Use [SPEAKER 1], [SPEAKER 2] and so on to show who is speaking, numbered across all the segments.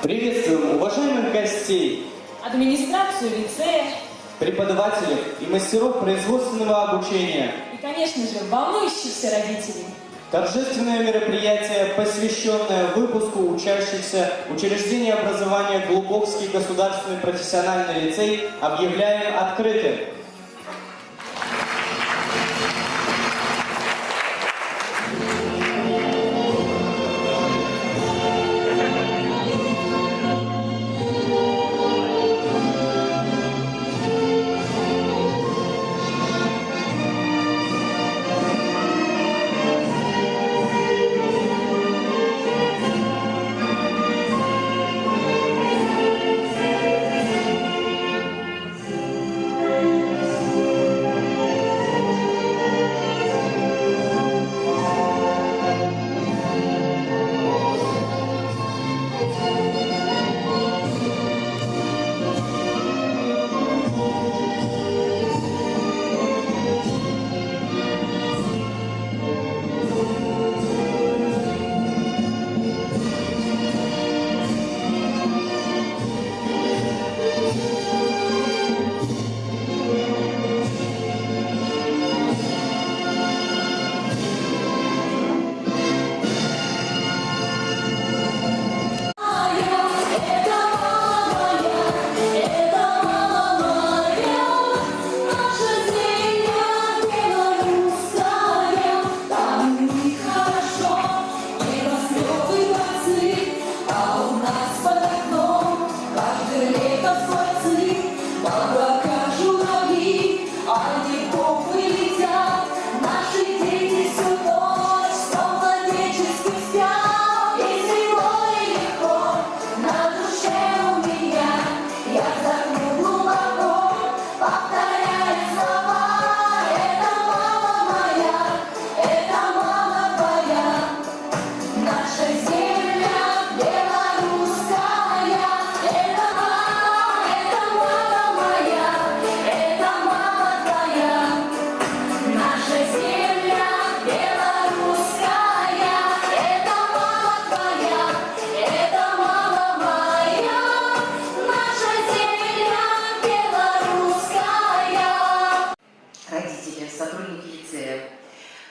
[SPEAKER 1] Приветствуем уважаемых гостей,
[SPEAKER 2] администрацию лицея,
[SPEAKER 1] преподавателей и мастеров производственного обучения.
[SPEAKER 2] И, конечно же, волнующихся родителей.
[SPEAKER 1] Торжественное мероприятие, посвященное выпуску учащихся учреждения образования Глубокский государственный профессиональный лицей, объявляем открытым.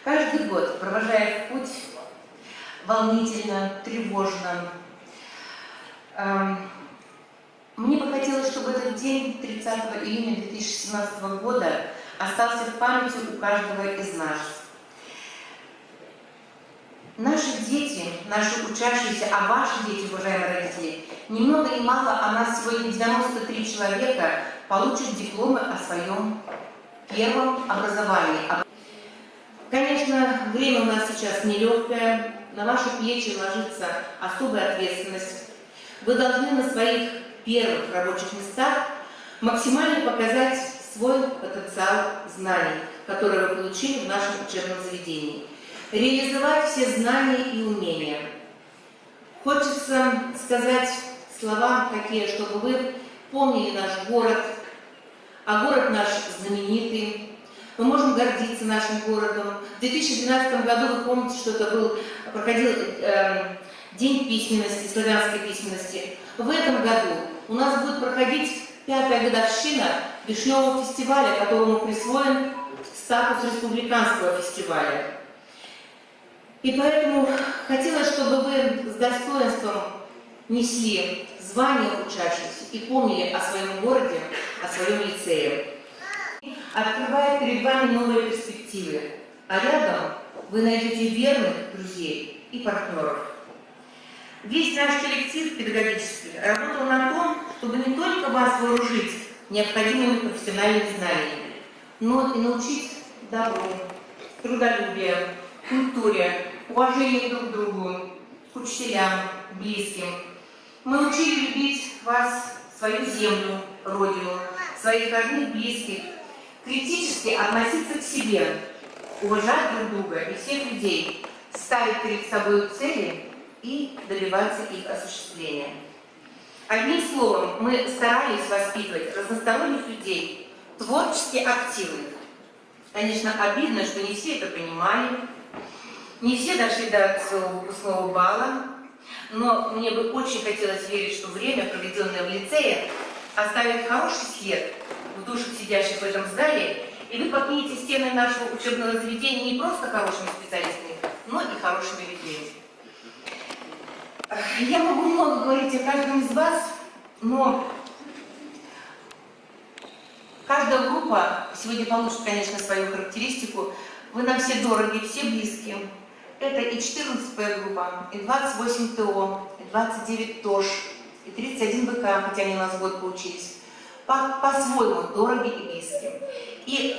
[SPEAKER 3] Каждый год, провожая в путь волнительно, тревожно, мне бы хотелось, чтобы этот день 30 июня 2017 года остался в памяти у каждого из нас. Наши дети, наши учащиеся, а ваши дети, уважаемые родители, ни много ни мало, а нас сегодня 93 человека получат дипломы о своем первом образовании. Конечно, время у нас сейчас нелегкое, на ваши плечи ложится особая ответственность. Вы должны на своих первых рабочих местах максимально показать свой потенциал знаний, которые вы получили в нашем учебном заведении. Реализовать все знания и умения. Хочется сказать слова такие, чтобы вы помнили наш город, а город наш знаменитый. Мы можем гордиться нашим городом. В 2012 году, вы помните, что это проходил День письменности, славянской письменности. В этом году у нас будет проходить 5-я годовщина Вишневого фестиваля, которому присвоен статус республиканского фестиваля. И поэтому хотелось, чтобы вы с достоинством несли звание учащихся и помнили о своем городе, о своем лицее. Открывает перед вами новые перспективы, а рядом вы найдете верных друзей и партнеров. Весь наш коллектив педагогический работал на том, чтобы не только вас вооружить необходимыми профессиональными знаниями, но и научить добру, трудолюбию, культуре, уважению друг к другу, к учителям, близким. Мы учили любить вас, свою землю, родину, своих родных, близких, критически относиться к себе, уважать друг друга и всех людей, ставить перед собой цели и добиваться их осуществления. Одним словом, мы старались воспитывать разносторонних людей, творчески активных. Конечно, обидно, что не все это понимали, не все дошли до своего выпускного балла, Но мне бы очень хотелось верить, что время, проведенное в лицее, оставит хороший след в душах сидящих в этом зале, и вы покинете стены нашего учебного заведения не просто хорошими специалистами, но и хорошими людьми. Я могу много говорить о каждом из вас, но каждая группа сегодня получит, конечно, свою характеристику. Вы нам все дороги, все близкие. Это и 14-я группа, и 28 ТО, и 29 ТОШ, и 31 БК, хотя они у нас год поучились. По-своему дороги и близкие. И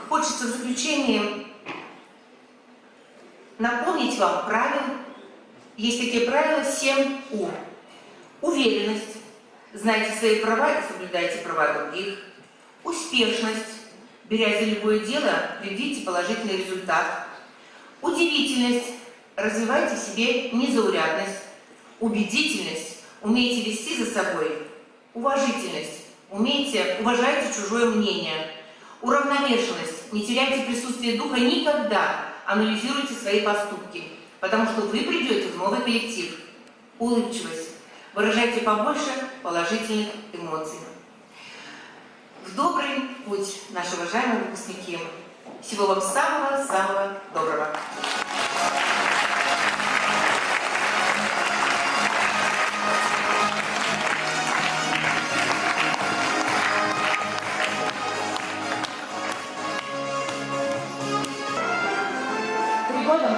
[SPEAKER 3] хочется в заключение напомнить вам правила. Есть такие правила 7У. Уверенность. Знайте свои права и соблюдайте права других. Успешность. Беря за любое дело, приведите положительный результат. Удивительность. Развивайте в себе незаурядность. Убедительность. Умейте вести за собой. Уважительность. Уважайте чужое мнение. Уравновешенность. Не теряйте присутствие духа никогда. Анализируйте свои поступки. Потому что вы придете в новый коллектив. Улыбчивость. Выражайте побольше положительных эмоций. В добрый путь, наши уважаемые выпускники. Всего вам самого-самого доброго.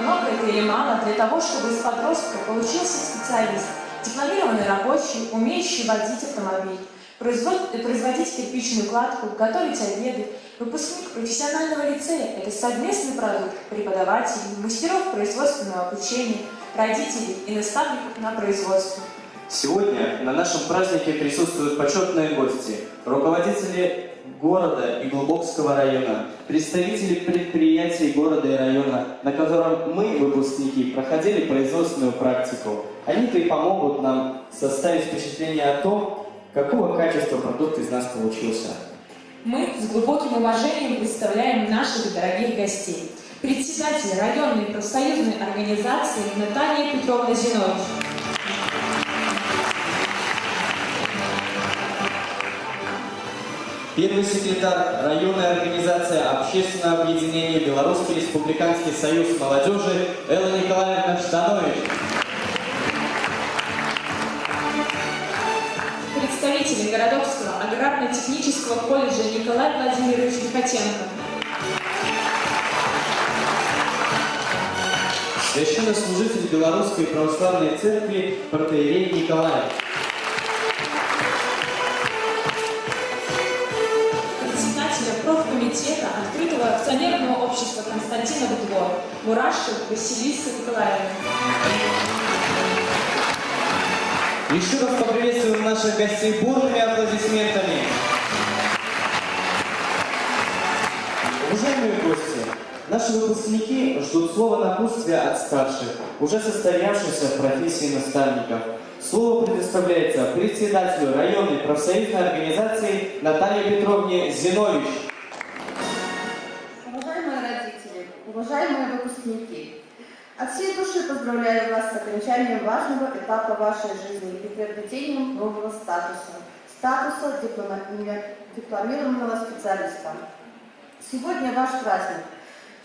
[SPEAKER 2] Много это или мало для того, чтобы из подростка получился специалист, дипломированный рабочий, умеющий водить автомобиль, производить кирпичную кладку, готовить обеды. Выпускник профессионального лицея – это совместный продукт преподавателей, мастеров производственного обучения, родителей и наставников на производстве.
[SPEAKER 1] Сегодня на нашем празднике присутствуют почетные гости, руководители города и Глубокского района, представители предприятий города и района, на котором мы, выпускники, проходили производственную практику. Они-то и помогут нам составить впечатление о том, какого качества продукт из нас получился.
[SPEAKER 2] Мы с глубоким уважением представляем наших дорогих гостей. Председатель районной профсоюзной организации Наталья Петровна Зинович.
[SPEAKER 1] Первый секретарь районной организации Общественного объединения Белорусский республиканский союз молодежи Элла Николаевна Штанович.
[SPEAKER 2] Представители Городовского аграрно-технического колледжа Николай Владимирович Лихотенко.
[SPEAKER 1] Священнослужитель Белорусской православной церкви протоиерей Николай.
[SPEAKER 2] Профкомитета открытого акционерного общества Константинов двор Мурашев Василиса Николаевна.
[SPEAKER 1] Еще раз поприветствуем наших гостей бурными аплодисментами. Уважаемые гости, наши выпускники ждут слова напутствия от старших, уже состоявшихся в профессии наставников. Слово предоставляется председателю районной профсоюзной организации Наталье Петровне Зинович.
[SPEAKER 4] Уважаемые родители, уважаемые выпускники, от всей души поздравляю вас с окончанием важного этапа вашей жизни и приобретением нового статуса дипломированного специалиста. Сегодня ваш праздник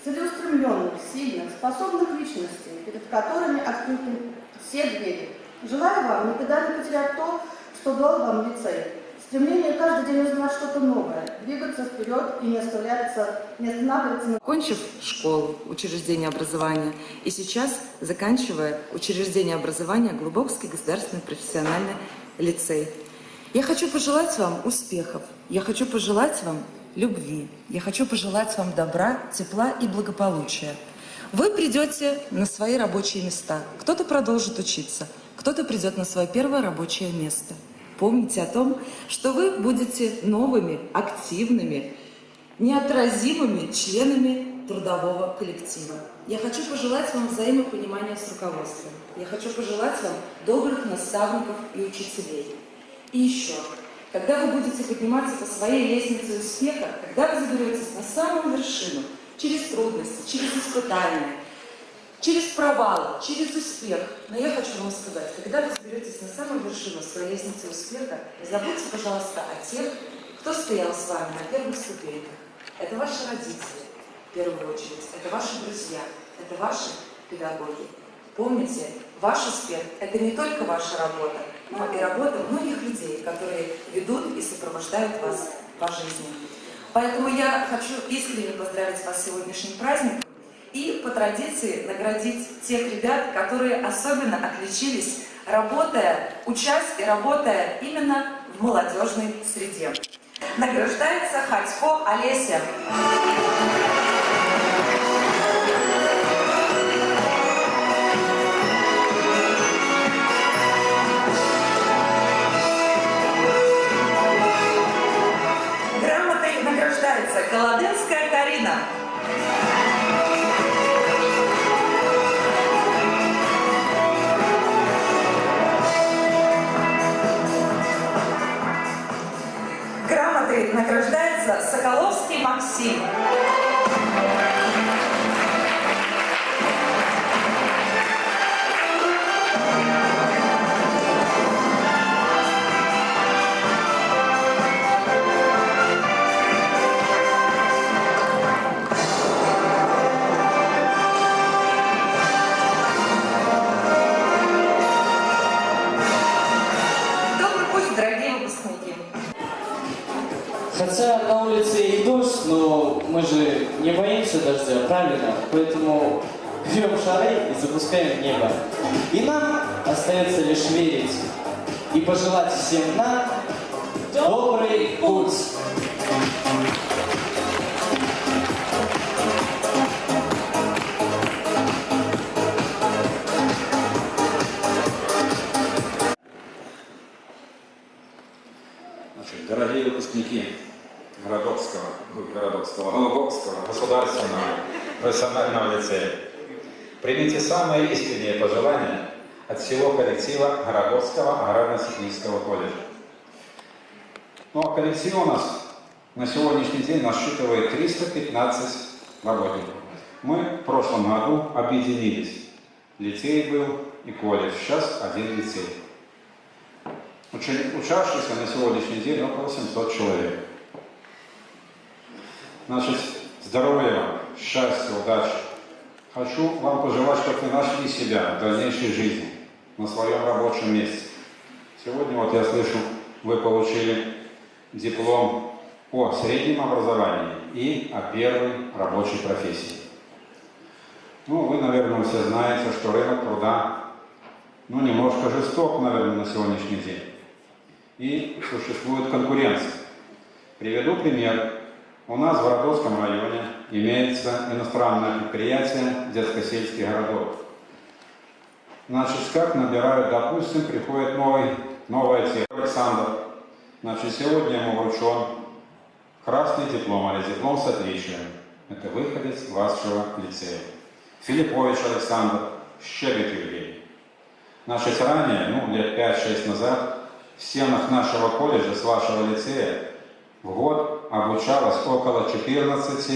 [SPEAKER 4] целеустремленных, сильных, способных личностей, перед которыми открыты все двери. Желаю вам никогда не потерять то, что дал вам лицей. Стремление каждый день узнать что-то новое, двигаться вперед и не останавливаться.
[SPEAKER 5] Окончив школу, учреждение образования, и сейчас заканчивая учреждение образования Глубокский государственный профессиональный лицей. Я хочу пожелать вам успехов, я хочу пожелать вам любви, я хочу пожелать вам добра, тепла и благополучия. Вы придете на свои рабочие места, кто-то продолжит учиться, кто-то придет на свое первое рабочее место. Помните о том, что вы будете новыми, активными, неотразимыми членами трудового коллектива. Я хочу пожелать вам взаимопонимания с руководством. Я хочу пожелать вам добрых наставников и учителей. И еще, когда вы будете подниматься по своей лестнице успеха, когда вы заберетесь на самую вершину, через трудности, через испытания, через провал, через успех. Но я хочу вам сказать, когда вы заберетесь на самую вершину своей лестницы успеха, не забудьте, пожалуйста, о тех, кто стоял с вами на первых ступеньках. Это ваши родители, в первую очередь, это ваши друзья, это ваши педагоги. Помните, ваш успех – это не только ваша работа, но и работа многих людей, которые ведут и сопровождают вас по жизни. Поэтому я хочу искренне поздравить вас с сегодняшним праздником и по традиции наградить тех ребят, которые особенно отличились, учась и работая именно в молодежной среде. Награждается Ходько Олеся. Грамотой награждается Голодынская Карина. Грамотой награждается Соколовский Максим. Добрый путь, дорогие выпускники!
[SPEAKER 1] Хотя на улице и дождь, но мы же не боимся дождя, правильно? Поэтому берем шары и запускаем в небо. И нам остается лишь верить и пожелать всем нам добрый путь.
[SPEAKER 6] Значит, дорогие выпускники Глубокского государственного профессионального лицея, примите самые искренние пожелания от всего коллектива Городоцкого аграрно-технического колледжа. Ну а коллектив у нас на сегодняшний день насчитывает 315 работников. Мы в прошлом году объединились. Лицей был и колледж, сейчас один лицей. Учащихся на сегодняшний день около 700 человек. Значит, здоровья вам, счастья, удачи. Хочу вам пожелать, чтобы вы нашли себя в дальнейшей жизни, на своем рабочем месте. Сегодня, вот я слышу, вы получили диплом о среднем образовании и о первой рабочей профессии. Ну, вы, наверное, все знаете, что рынок труда, немножко жесток, наверное, на сегодняшний день. И существует конкуренция. Приведу пример. У нас в Городоцком районе имеется иностранное предприятие детско-сельских городов. Значит, как набирают, допустим, приходит новая тема. Александр. Значит, сегодня ему вручен красный диплом или диплом с отличием. Это выходец вашего лицея. Филиппович Александр, Щебет Евгений. Значит, ранее, лет 5-6 назад, в стенах нашего колледжа, с вашего лицея, в год обучалось около 14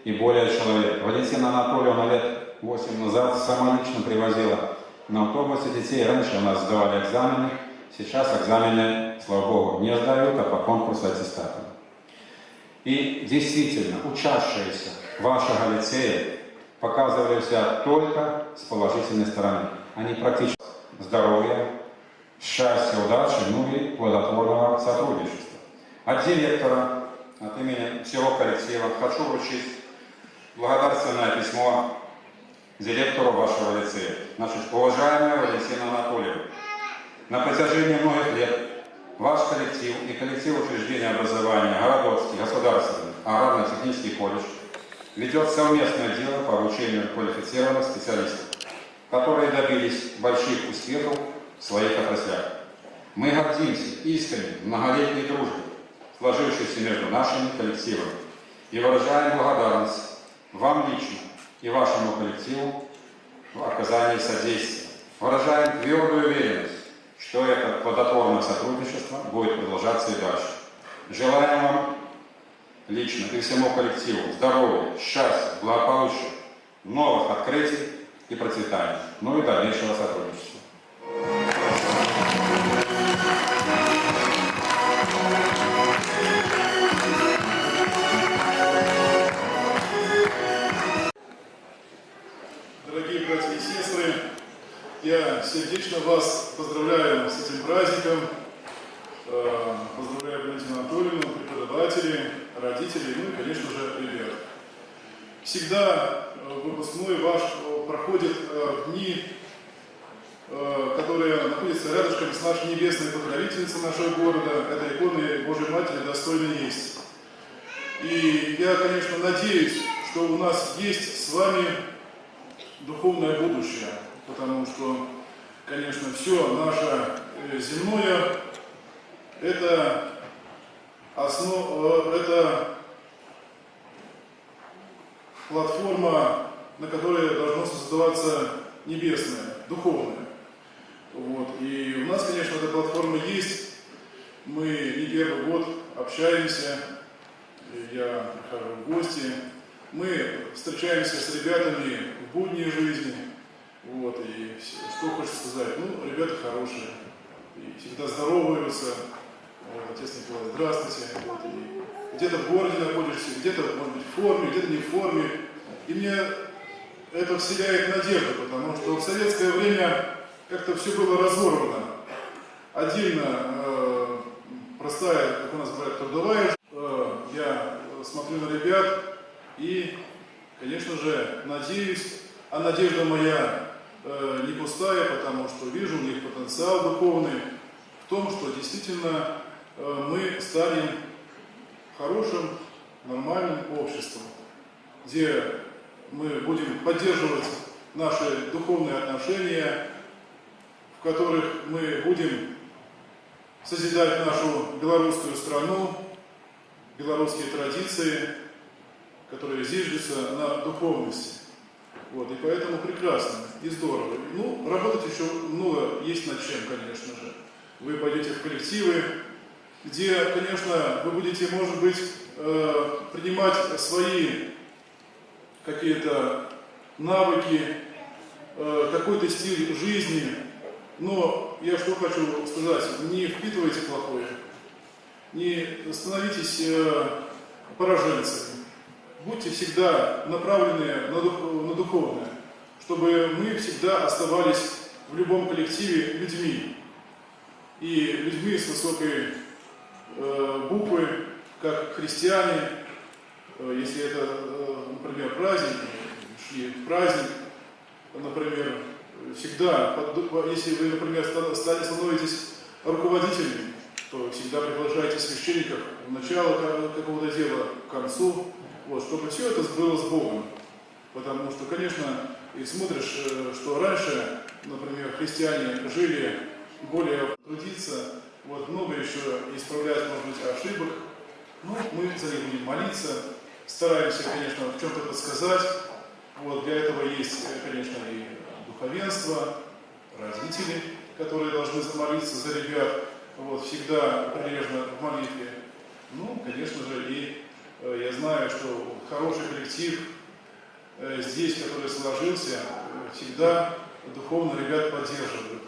[SPEAKER 6] и более человек. Валентина Анатольевна лет 8 назад сама лично привозила на автобусе детей. Раньше у нас сдавали экзамены, сейчас экзамены, слава богу, не сдают, а по конкурсу аттестата. И действительно, учащиеся вашего лицея показывали себя только с положительной стороны. Они практически здоровья, счастья, удачи, и плодотворного сотрудничества. От директора, от имени всего коллектива хочу вручить благодарственное письмо директору вашего лицея. Значит, уважаемая Валентина Анатольевна, на протяжении многих лет ваш коллектив и коллектив учреждения образования Городоцкий государственный аграрно-технический колледж ведет совместное дело по обучению квалифицированных специалистов, которые добились больших успехов в своих отраслях. Мы гордимся искренней многолетней дружбой, сложившейся между нашими коллективами, и выражаем благодарность вам лично и вашему коллективу в оказании содействия. Выражаем твердую уверенность, что это плодотворное сотрудничество будет продолжаться и дальше. Желаем вам лично и всему коллективу здоровья, счастья, благополучия, новых открытий и процветания, ну и дальнейшего сотрудничества.
[SPEAKER 7] Дорогие братья и сестры, я сердечно вас поздравляю с этим праздником. Поздравляю Валентину Анатольевну, преподавателей, родителей, ну и, конечно же, ребят. Всегда выпускной ваш проходит в дни, которые находятся рядышком с нашей небесной покровительницей нашего города, это иконы Божьей Матери достойно есть. И я, конечно, надеюсь, что у нас есть с вами духовное будущее, потому что, конечно, все наше земное – это платформа, на которой должно создаваться небесное, духовное. Вот. И у нас, конечно, эта платформа есть. Мы не первый год общаемся, я прихожу в гости. Мы встречаемся с ребятами в будней жизни. Вот. И что хочется сказать? Ну, ребята хорошие. И всегда здороваются. Вот. Отец Николай, здравствуйте. Вот. И где-то в городе находишься, где-то, может быть, в форме, где-то не в форме. И мне это вселяет надежду, потому что в советское время как-то все было разорвано. Отдельно простая, как у нас говорят, трудовая. Я смотрю на ребят и, конечно же, надеюсь, а надежда моя не пустая, потому что вижу у них потенциал духовный в том, что действительно мы станем хорошим, нормальным обществом, где мы будем поддерживать наши духовные отношения, в которых мы будем созидать нашу белорусскую страну, белорусские традиции, которые зиждутся на духовности. Вот, и поэтому прекрасно и здорово. Ну, работать еще много есть над чем, конечно же. Вы пойдете в коллективы, где, конечно, вы будете, может быть, принимать свои какие-то навыки, какой-то стиль жизни. Но я что хочу сказать, не впитывайте плохое, не становитесь пораженцами. Будьте всегда направлены на духовное, чтобы мы всегда оставались в любом коллективе людьми. И людьми с высокой буквы, как христиане, если это, например, праздник, шли в праздник, например, всегда, если вы, например, становитесь руководителями, то всегда приглашайте священников в начало какого-то дела, к концу, вот, чтобы все это было с Богом. Потому что, конечно, и смотришь, что раньше, например, христиане жили более трудиться, вот, много еще исправлять, может быть, ошибок. Ну, мы за них будем молиться, стараемся, конечно, в чем-то подсказать. Вот, для этого есть, конечно, и духовенство, родители, которые должны замолиться за ребят, вот, всегда прилежно в молитве. Ну, конечно же, и я знаю, что хороший коллектив здесь, который сложился, всегда духовно ребят поддерживают.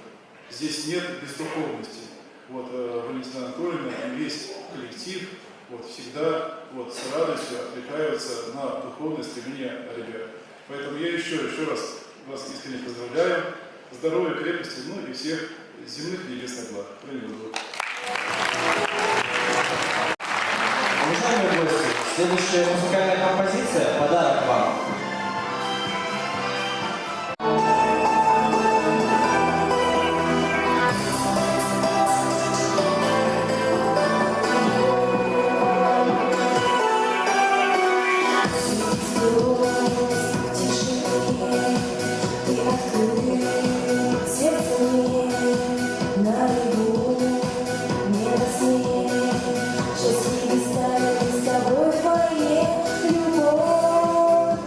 [SPEAKER 7] Здесь нет бездуховности. Вот Валентина Анатольевна и весь коллектив вот, всегда вот, с радостью отвлекаются на духовное стремление ребят. Поэтому я еще раз вас искренне поздравляю. Здоровья, крепости, ну и всех земных и небесных благ.
[SPEAKER 1] Уважаемые гости, следующая музыкальная композиция «Подарок вам».
[SPEAKER 8] Счастливы стали мы с тобой вдвоем, любовь.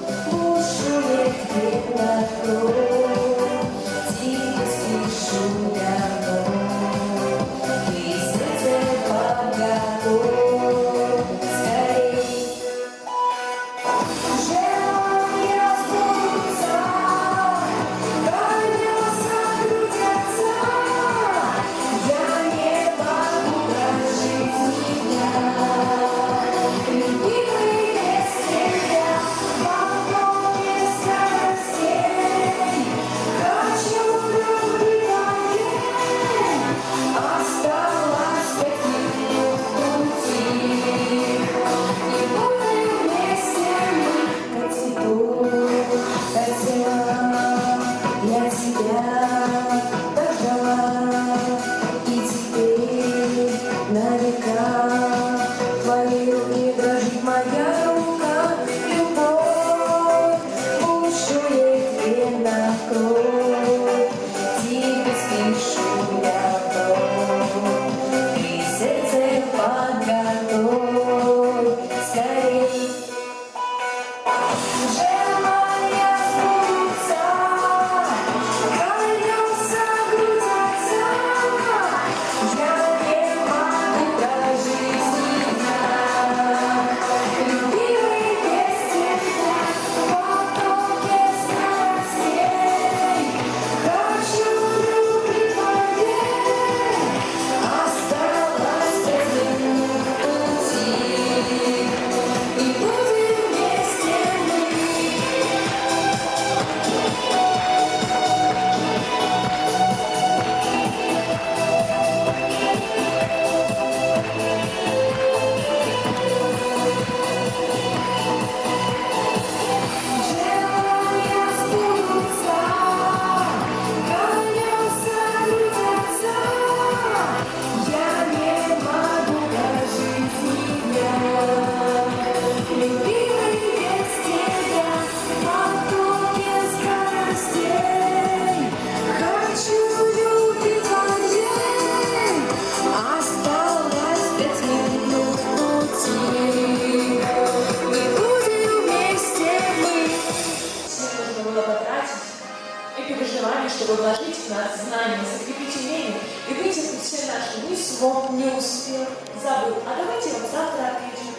[SPEAKER 2] переживаний, чтобы вложить в нас знания, закрепить умения и вытерпеть все наши «не смог», «не успел», «забыл». А давайте я вам завтра отвечу.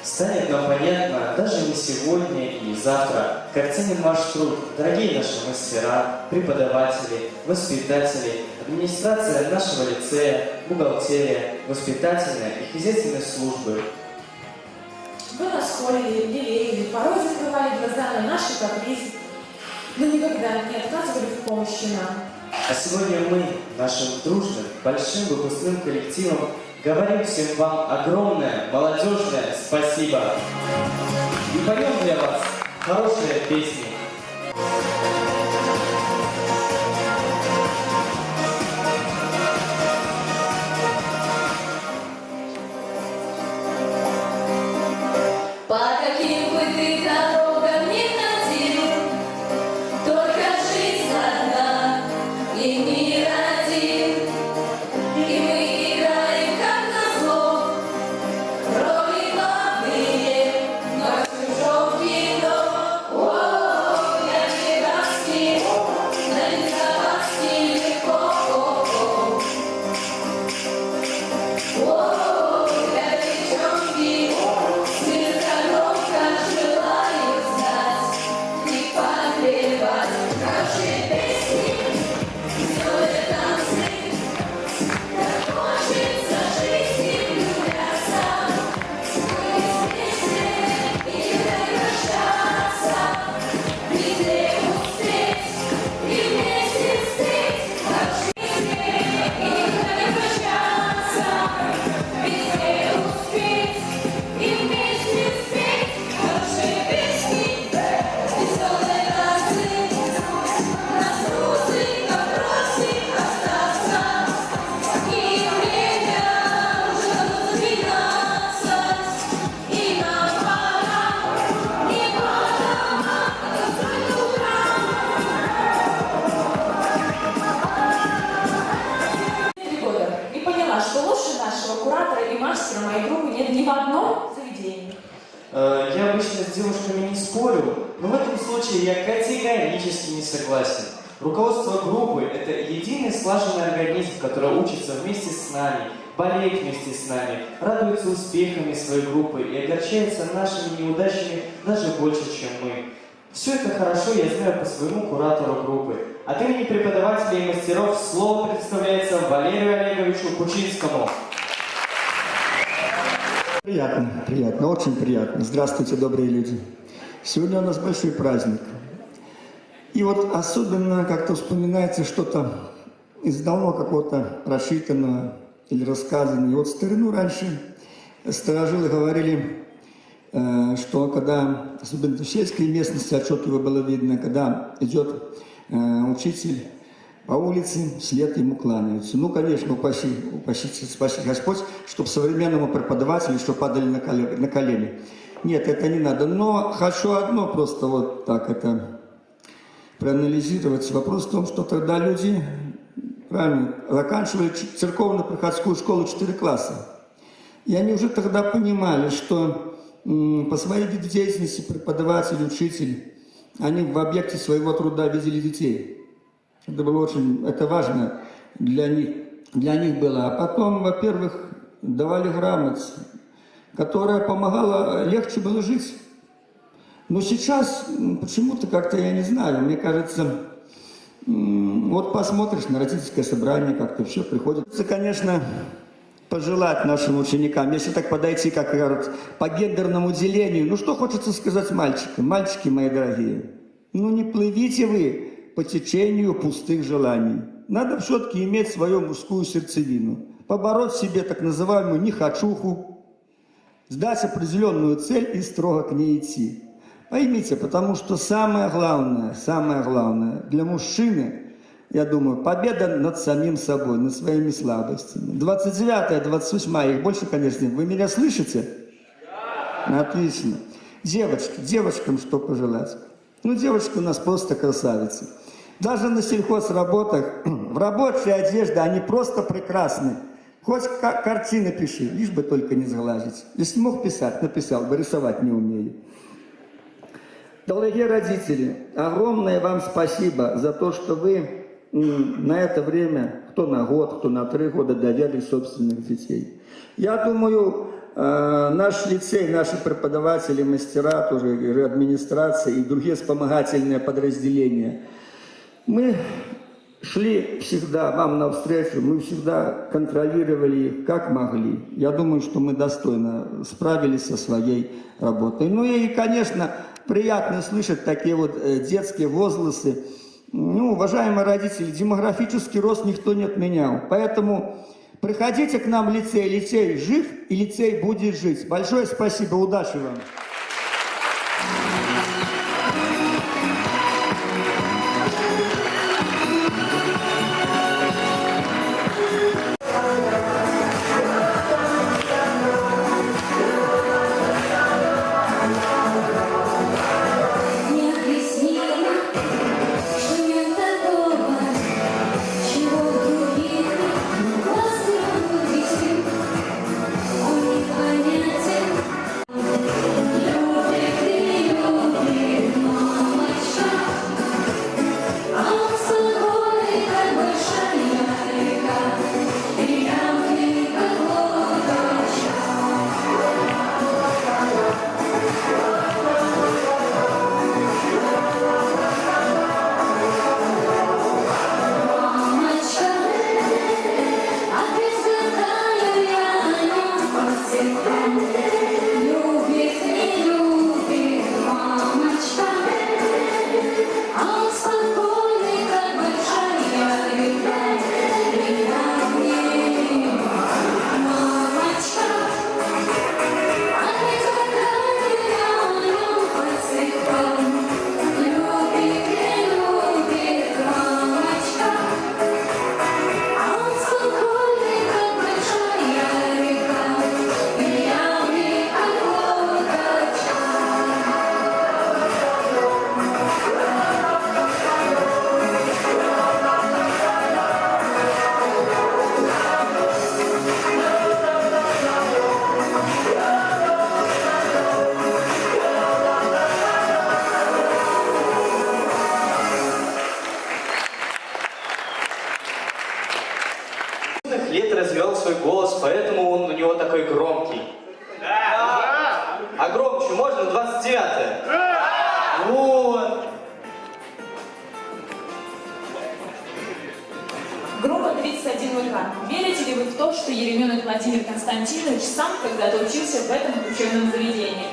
[SPEAKER 1] Станет нам понятно, даже не сегодня и завтра, как ценен ваш труд, дорогие наши мастера, преподаватели, воспитатели, администрация нашего лицея, бухгалтерия, воспитательная и хозяйственные службы.
[SPEAKER 2] Вы нас холили, лелеяли, порой закрывали глаза на наши капризы, но никогда не отказывали в помощи нам.
[SPEAKER 1] А сегодня мы, нашим дружным, большим выпускным коллективом, говорим всем вам огромное, молодежное спасибо. И поем для вас хорошие песни.
[SPEAKER 2] По каким бы ты дорогам не ходил, только жизнь одна и мир один. И мы играем как назло роли главные, но в чужом кино. О, я не раски, нарисовать легко. О, я девчонки, слегка громко желаю знать и подпевать хорошие песни, веселые танцы. Так хочется жизни влюбляться, вместе и не прощаться, везде успеть и вместе спеть хорошие песни, и не прощаться, везде успеть и вместе спеть хорошие песни, веселые танцы. Нас музыка просит остаться, и время уже двенадцать, и нам пора не по домам, а танцевать до утра. 3 года и поняла, что лучше нашего куратора и мастера моей группы нет ни в одном заведении.
[SPEAKER 1] Я обычно с девушками не спорю, но в этом случае я категорически не согласен. Руководство группы – это единый слаженный организм, который учится вместе с нами, болеет вместе с нами, радуется успехами своей группы и огорчается нашими неудачами даже больше, чем мы. Все это хорошо я знаю по своему куратору группы. От имени преподавателей и мастеров слово представляется Валерию Олеговичу Кучинскому.
[SPEAKER 8] Приятно, приятно, очень приятно. Здравствуйте, добрые люди. Сегодня у нас большой праздник. И вот особенно как-то вспоминается что-то из давно какого-то прочитанного или рассказанного. И вот в старину раньше старожилы говорили, что когда, особенно в сельской местности, отчетливо было видно, когда идет учитель по улице, вслед ему кланяются. Ну, конечно, упаси Господь, чтобы современному преподавателю, что падали на колени. Нет, это не надо. Но хочу одно просто вот так это проанализировать. Вопрос в том, что тогда люди, правильно, заканчивали церковно-приходскую школу 4 класса. И они уже тогда понимали, что по своей деятельности преподаватель, учитель, они в объекте своего труда видели детей. Это было очень, это важно для них было. А потом, во-первых, давали грамоту, которая помогала, легче было жить. Но сейчас почему-то как-то, я не знаю, мне кажется, вот посмотришь на родительское собрание, как-то все приходит. Это, конечно, пожелать нашим ученикам, если так подойти, как говорят, по гендерному делению, ну что хочется сказать мальчикам? Мальчики мои дорогие, ну не плывите вы по течению пустых желаний. Надо все-таки иметь свою мужскую сердцевину, побороть в себе так называемую нехочуху, сдать определенную цель и строго к ней идти. Поймите, потому что самое главное для мужчины, я думаю, победа над самим собой, над своими слабостями. 29-е, 28-е, их больше, конечно, вы меня слышите? Да. Отлично. Девочкам что пожелать? Ну, девочки у нас просто красавицы. Даже на сельхозработах, в рабочей одежде они просто прекрасны. Хоть картины пиши, лишь бы только не сглазить. Если мог писать, написал бы, рисовать не умею. Дорогие родители, огромное вам спасибо за то, что вы на это время, кто на год, кто на 3 года, доверили собственных детей. Я думаю, наш лицей, наши преподаватели, мастера, тоже администрация и другие вспомогательные подразделения, мы шли всегда вам навстречу, мы всегда контролировали их как могли. Я думаю, что мы достойно справились со своей работой. Ну и, конечно, приятно слышать такие вот детские возгласы. Ну, уважаемые родители, демографический рост никто не отменял. Поэтому приходите к нам в лицей. Лицей жив и лицей будет жить. Большое спасибо, удачи вам.
[SPEAKER 1] Лет развел свой голос, поэтому он у него такой громкий. Да! А громче можно? 29-е? Да! Вот!
[SPEAKER 2] Группа 31 ВК. Верите ли вы в то, что Еременок Владимир Константинович сам когда-то учился в этом учебном заведении?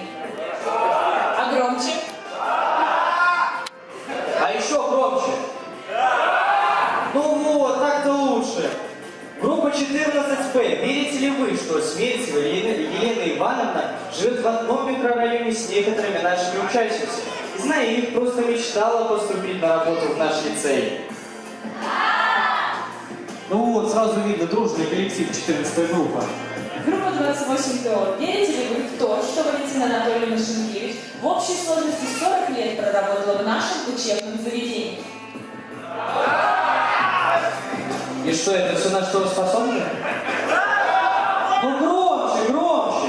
[SPEAKER 2] А громче?
[SPEAKER 1] А еще громче. Ну вот, так-то лучше. Группа 14П. Верите ли вы, что Смельцева Елена Ивановна живет в одном микрорайоне с некоторыми нашими учащимися? И зная их, просто мечтала поступить на работу в наш лицей. Ну вот, сразу видно дружный коллектив 14-я группа.
[SPEAKER 2] Группа 28 ТО. Верите ли вы в то, что Валентина Анатольевна Шенкевич в общей сложности 40 лет проработала в нашем учебном заведении?
[SPEAKER 1] И что, это все на что способны? Ну громче, громче!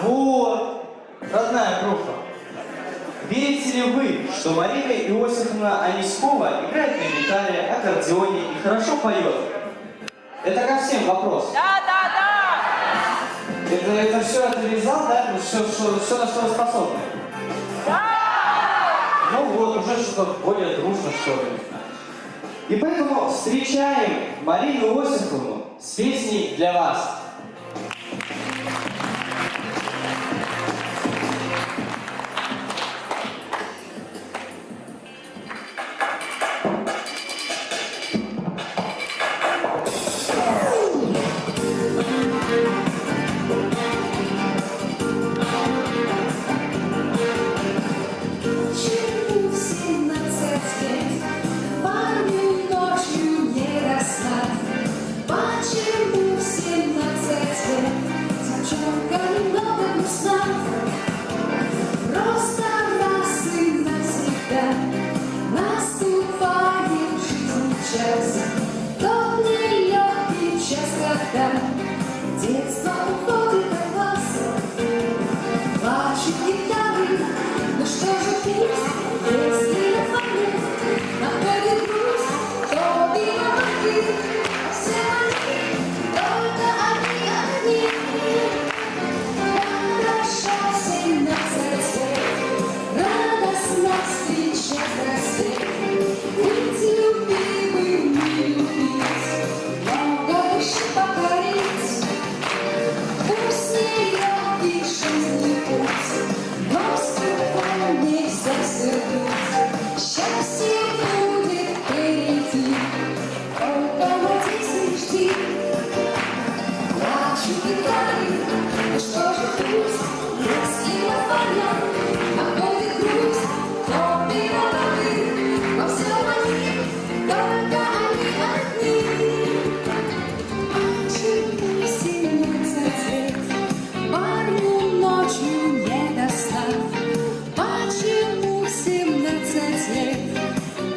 [SPEAKER 1] Вот! Родная группа. Верите ли вы, что Марина Иосифовна Аниськова играет на гитаре, аккордеоне и хорошо поет? Это ко всем вопрос.
[SPEAKER 2] Да!
[SPEAKER 1] Это все отрезал, да? Все на что вы способны? Да! Ну вот, уже что-то более дружно, что ли. И поэтому встречаем Марину Иосифовну с песней для вас.
[SPEAKER 9] Почему в 17 лет девчонка немного грустна? Просто раз и навсегда наступает в жизни час, тот нелегкий час, когда детство уходит от вас. Плачут гитары, но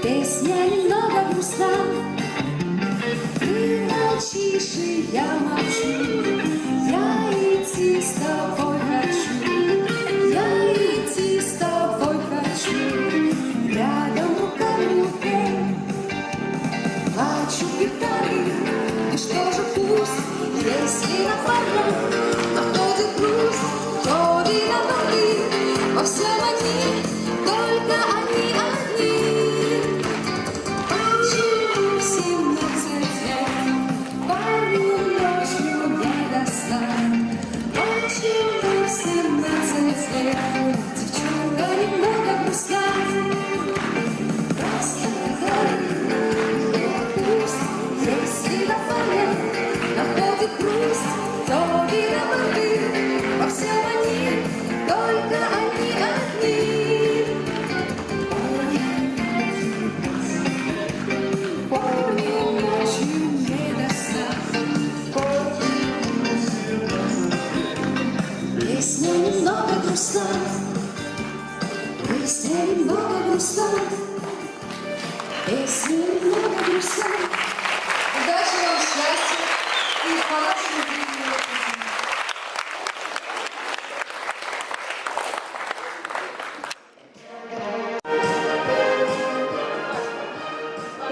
[SPEAKER 9] Песня немного грустна. Ты молчишь, и я молчу. Я идти с тобой хочу. Я идти с тобой хочу. Рядом рука в руке. Плачу гитары. И что же пусть, если на фоне находит грусть, то виноваты во всем они, только они одни. Почему 17 лет парню ночью не до сна? Почему 17 лет девчонка немного грустна? Просто пусть, если на фоне находит грусть, то виноваты во всем они, только они одни. Помню ночью не до сна. Песня немного грустна. Песня немного грустна. Песня немного грустна. Удачи вам, счастья и хорошего времени.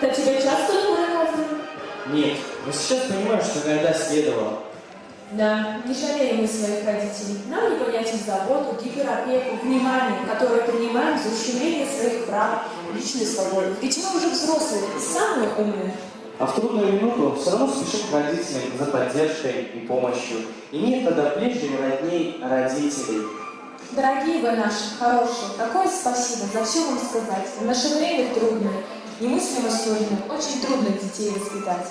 [SPEAKER 2] Это тебе часто наказывают?
[SPEAKER 1] Нет, но сейчас понимаю, что иногда следовало.
[SPEAKER 2] Да, не жалеем мы своих родителей. Нам не понять их заботу, гиперопеку, внимание, которое принимаем за ущемление своих прав, личной свободы. Ведь мы уже взрослые и самые умные.
[SPEAKER 1] А в трудную минуту все равно спешим к родителям за поддержкой и помощью. И нет тогда ближе и родней родителей.
[SPEAKER 2] Дорогие вы наши, хорошие, какое спасибо за все вам сказать. В наше время трудное, немыслимо сложное, очень трудно детей воспитать.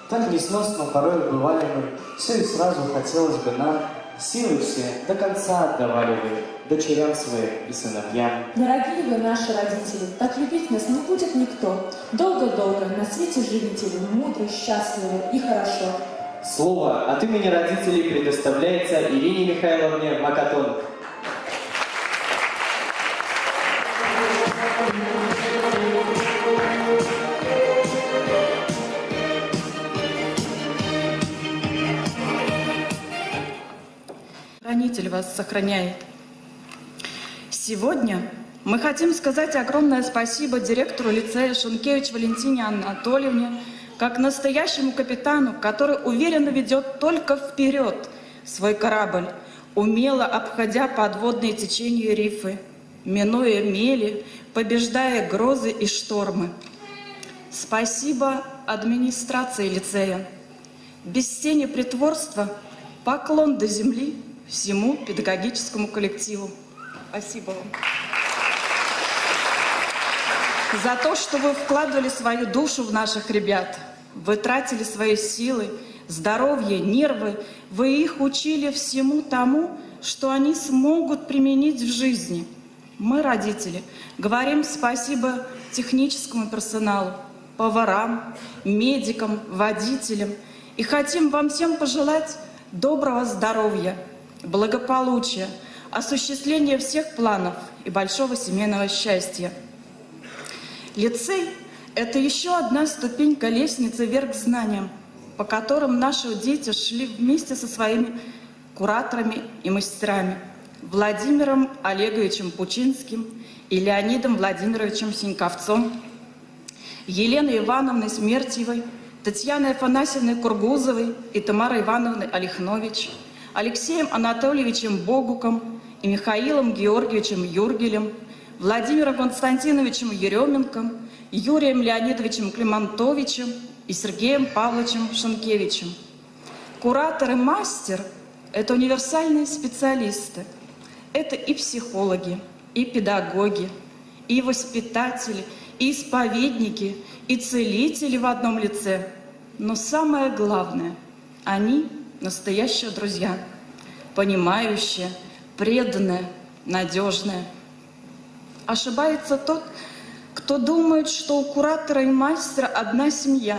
[SPEAKER 1] Так несносно порой бывали мы, все и сразу хотелось бы нам, силы все до конца отдавали вы, дочерям своим и сыновьям.
[SPEAKER 2] Дорогие вы наши родители, так любить нас не будет никто. Долго-долго на свете живите вы, мудро, счастливы и хорошо.
[SPEAKER 1] Слово от имени родителей предоставляется Ирине Михайловне Макатон.
[SPEAKER 10] Хранитель вас сохраняет. Сегодня мы хотим сказать огромное спасибо директору лицея Шункевич Валентине Анатольевне, как настоящему капитану, который уверенно ведет только вперед свой корабль, умело обходя подводные течения рифы, минуя мели, побеждая грозы и штормы. Спасибо администрации лицея. Без тени притворства поклон до земли всему педагогическому коллективу. Спасибо вам. За то, что вы вкладывали свою душу в наших ребят. Вы тратили свои силы, здоровье, нервы. Вы их учили всему тому, что они смогут применить в жизни. Мы, родители, говорим спасибо техническому персоналу, поварам, медикам, водителям. И хотим вам всем пожелать доброго здоровья, благополучия, осуществления всех планов и большого семейного счастья. Лицей – это еще одна ступенька лестницы вверх к знаниям, по которым наши дети шли вместе со своими кураторами и мастерами Владимиром Олеговичем Пучинским и Леонидом Владимировичем Синьковцом, Еленой Ивановной Смертьевой, Татьяной Афанасьевной Кургузовой и Тамарой Ивановной Олехнович, Алексеем Анатольевичем Богуком и Михаилом Георгиевичем Юргелем, Владимиром Константиновичем Еременком, Юрием Леонидовичем Климантовичем и Сергеем Павловичем Шункевичем. Куратор и мастер – это универсальные специалисты. Это и психологи, и педагоги, и воспитатели, и исповедники, и целители в одном лице. Но самое главное – они настоящие друзья, понимающие, преданные, надежные. Ошибается тот, кто думает, что у куратора и мастера одна семья.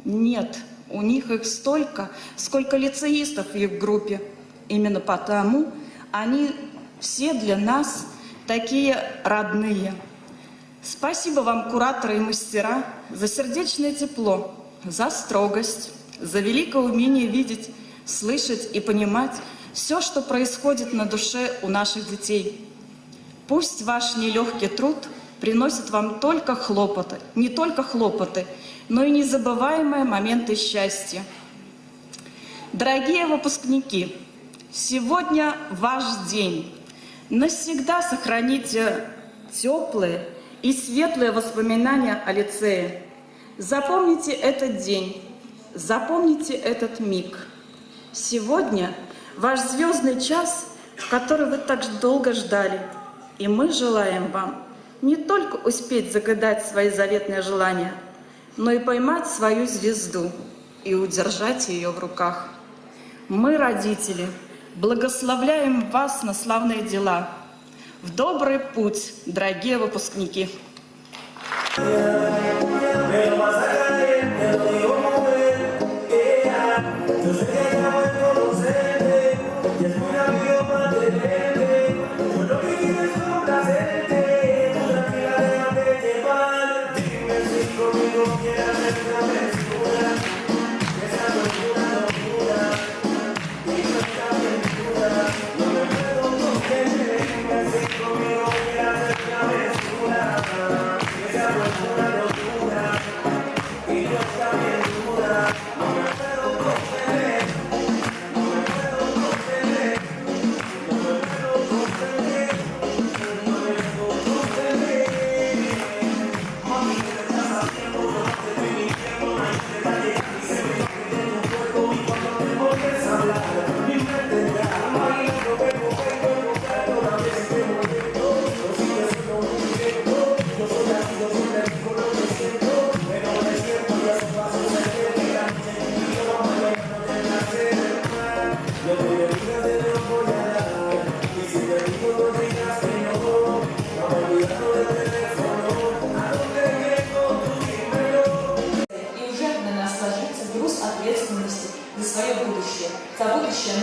[SPEAKER 10] Нет, у них их столько, сколько лицеистов в их группе. Именно потому они все для нас такие родные. Спасибо вам, кураторы и мастера, за сердечное тепло, за строгость, за великое умение видеть, слышать и понимать все, что происходит на душе у наших детей. Пусть ваш нелегкий труд приносит вам только хлопоты, не только хлопоты, но и незабываемые моменты счастья. Дорогие выпускники, сегодня ваш день. Навсегда сохраните теплые и светлые воспоминания о лицее. Запомните этот день, запомните этот миг. Сегодня ваш звездный час, в который вы так долго ждали. И мы желаем вам не только успеть загадать свои заветные желания, но и поймать свою звезду и удержать ее в руках. Мы, родители, благословляем вас на славные дела. В добрый путь, дорогие выпускники!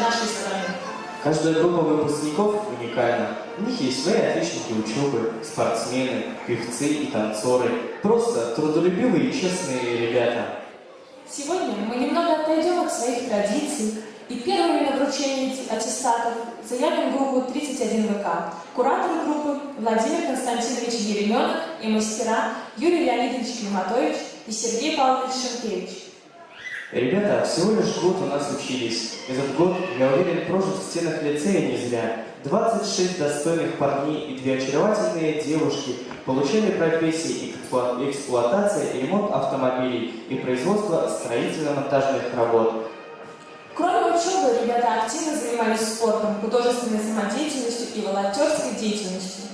[SPEAKER 2] нашей страны.
[SPEAKER 1] Каждая группа выпускников уникальна. У них есть свои отличники учебы, спортсмены, певцы и танцоры. Просто трудолюбивые и честные ребята.
[SPEAKER 2] Сегодня мы немного отойдем от своих традиций и первыми на вручении аттестатов заявим группу 31 ВК. Кураторы группы Владимир Константинович Еременок и мастера Юрий Леонидович Климатович и Сергей Павлович Шенкевич.
[SPEAKER 1] Ребята всего лишь год у нас учились. Этот год, я уверен, прожит в стенах лицея не зря. 26 достойных парней и 2 очаровательные девушки получили профессии эксплуатация и ремонт автомобилей и производство строительно-монтажных работ.
[SPEAKER 2] Кроме учебы, ребята активно занимались спортом, художественной самодеятельностью и волонтерской деятельностью.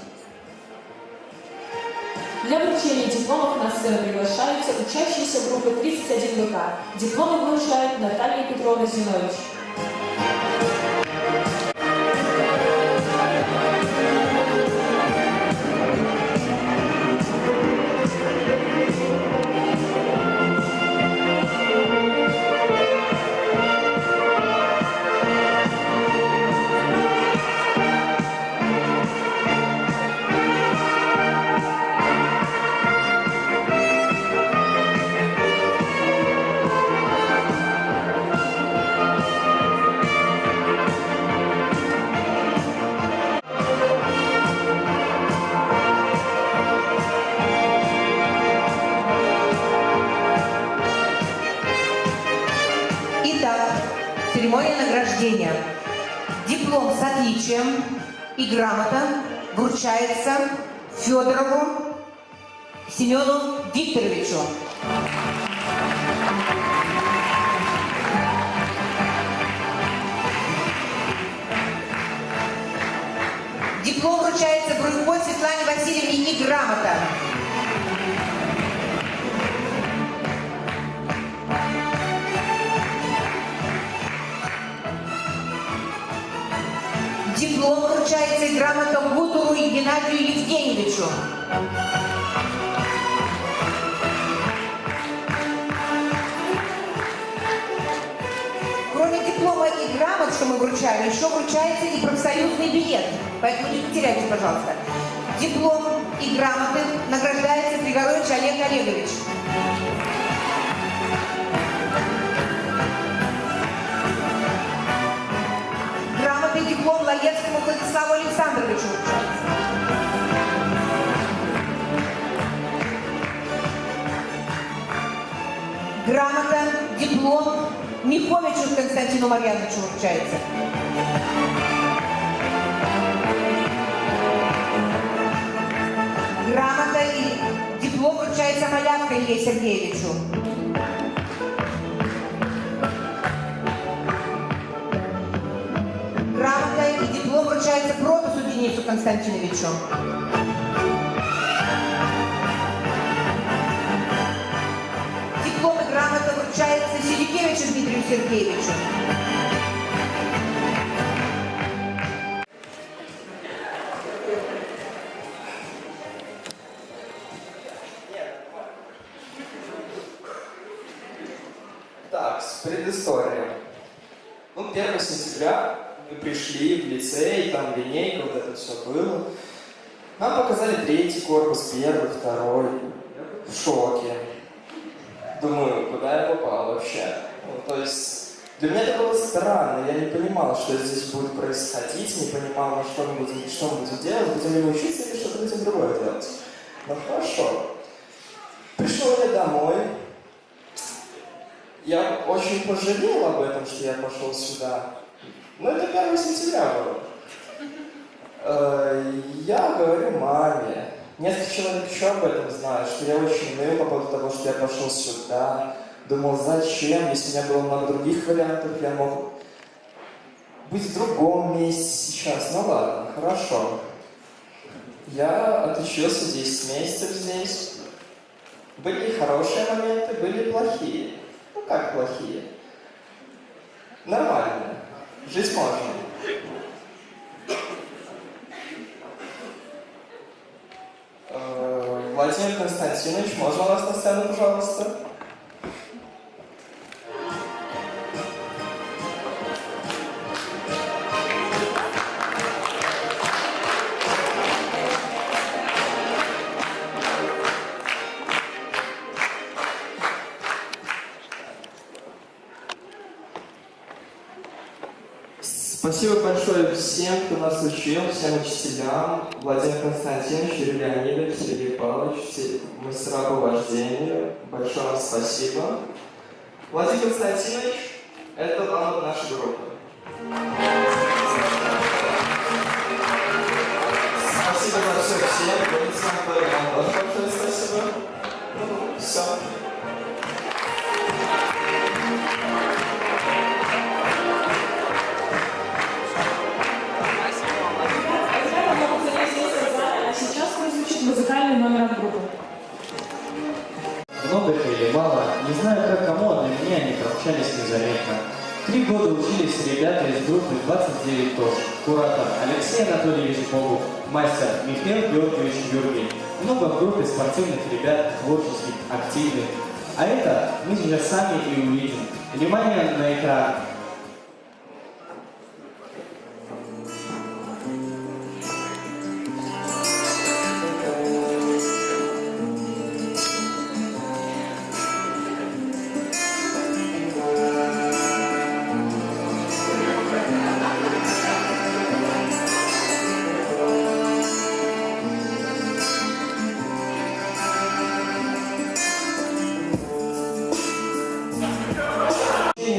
[SPEAKER 2] Для вручения дипломов на сцену приглашаются учащиеся группы 31 ВК. Дипломы вручает Наталья Петровна Зинович.
[SPEAKER 3] Церемония награждения. Диплом с отличием и грамота вручается Федорову Семену Викторовичу. Диплом вручается Бруйко Светлане Васильевне и грамота. Диплом вручается и грамота Гутуру и Геннадию Евгеньевичу. Кроме диплома и грамот, что мы вручаем, еще вручается и профсоюзный билет. Поэтому не потеряйте, пожалуйста. Диплом и грамоты награждается Григорович Олег Олегович. Грамотный диплом Лаевскому Владиславу Александровичу. Грамота, диплом Миховичу Константину Марьяновичу вручается. Грамота и диплом вручается Малявко Илье Сергеевичу. Грамота и диплом вручается Протасу Денису Константиновичу. Диплом и грамота вручается Сидикевичу Дмитрию Сергеевичу.
[SPEAKER 1] Так, с предысторией. 1 сентября мы пришли в лицей, там линейка, вот это все было. Нам показали 3-й корпус, 1-й, 2-й. В шоке. Думаю, куда я попал вообще? То есть, для меня это было странно, я не понимал, что здесь будет происходить, не понимал, что мы будем делать, будем ли мы учиться или что-то будем другое делать. Ну хорошо. Пришел я домой. Я очень пожалел об этом, что я пошел сюда. Но это 1 сентября было. Я говорю маме. Несколько человек еще об этом знают, что я очень ныл по поводу того, что я пошел сюда. Думал, зачем, если у меня было много других вариантов, я мог быть в другом месте сейчас. Ну ладно, хорошо. Я отучился 10 месяцев здесь. Были и хорошие моменты, были и плохие. Ну как плохие? Нормально. Жить можно. Владимир Константинович, можно вас на сцену, пожалуйста? Спасибо большое всем, кто нас учил, всем учителям, Владимир Константинович, Юрий Леонидович, Сергей Павлович, все мастера по вождению. Большое вам спасибо. Владимир Константинович, это вам от нашей группы. Спасибо большое всем, вам тоже большое спасибо. Все.
[SPEAKER 2] Музыкальный номер от группы.
[SPEAKER 1] Много это или мало, не знаю как кому, а для меня они промчались незаметно. 3 года учились ребята из группы 29 ТОШ. Куратор Алексей Анатольевич Богов, мастер Михаил Георгиевич Юргин. Много в группе спортивных ребят, творческих, активных. А это мы сейчас сами и увидим. Внимание на экран.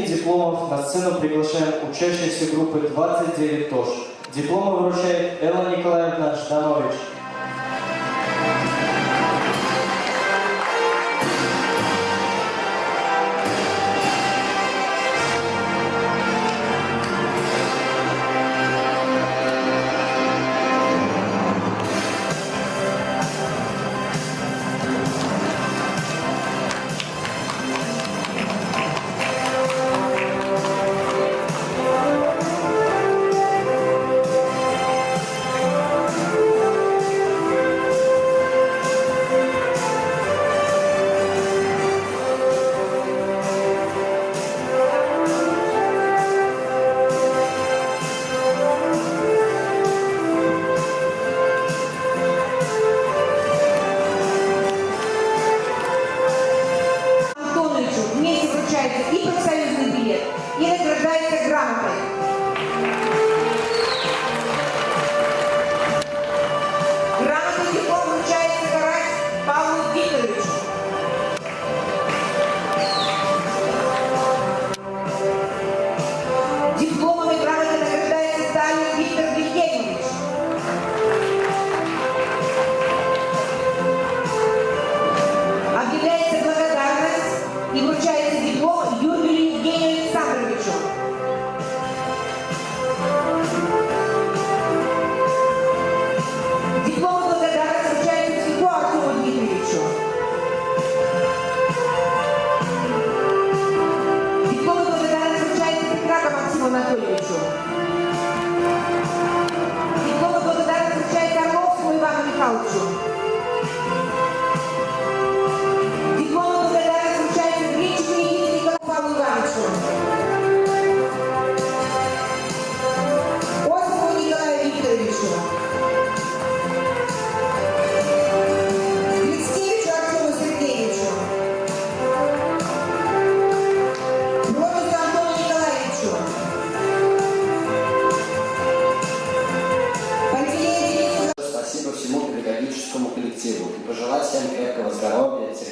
[SPEAKER 1] Дипломов на сцену приглашаем учащихся группы 29 ТОШ. Дипломы вручает Элла Николаевна Жданович.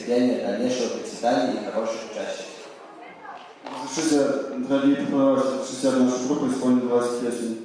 [SPEAKER 1] закрепления дальнейшего процветания и хороших участников.
[SPEAKER 11] Разрешите, дорогие преподаватели, разрешите от нашей группы исполнить 20 песен.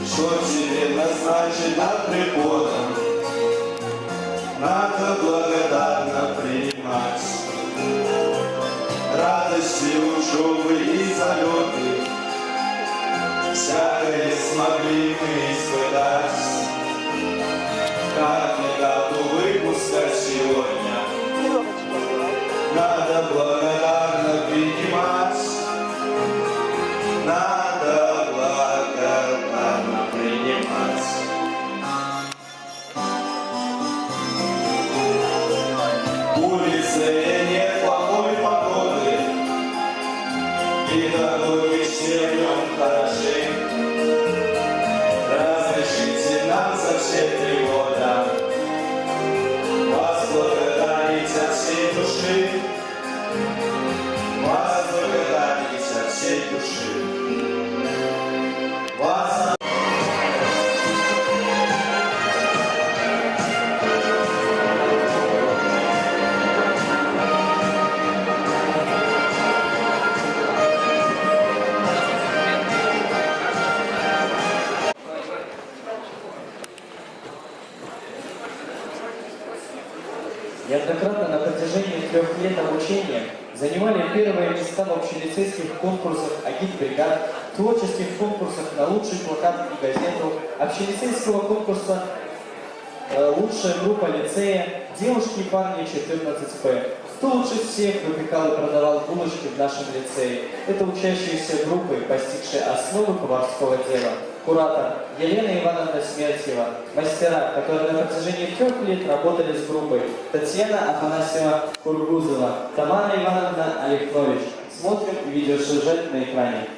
[SPEAKER 12] Что тебе назначено приходом, надо благодарно принимать. Радости, учебы и залеты, всякое смогли мы испытать. Как не дату выпуска сегодня, надо благодарно принимать. Надо благодарно принимать. Улице нет плохой погоды, и дороги все в нем хороши. Разрешите нам за все 3 года вас благодарить от всей души, вас благодарить от всей души.
[SPEAKER 1] Неоднократно на протяжении 3 лет обучения занимали первые места в общелицейских конкурсах агитбригад, творческих конкурсах на лучший плакат и газету, общелицейского конкурса «Лучшая группа лицея», девушки и парни 14П. Кто лучше всех выпекал и продавал булочки в нашем лицее? Это учащиеся группы, постигшие основы поварского дела. Куратор Елена Ивановна Смертьева, мастера, которые на протяжении 3 лет работали с группой, Татьяна Афанасьева Кургузова, Тамара Ивановна Олехнович. Смотрим видеосюжет на экране.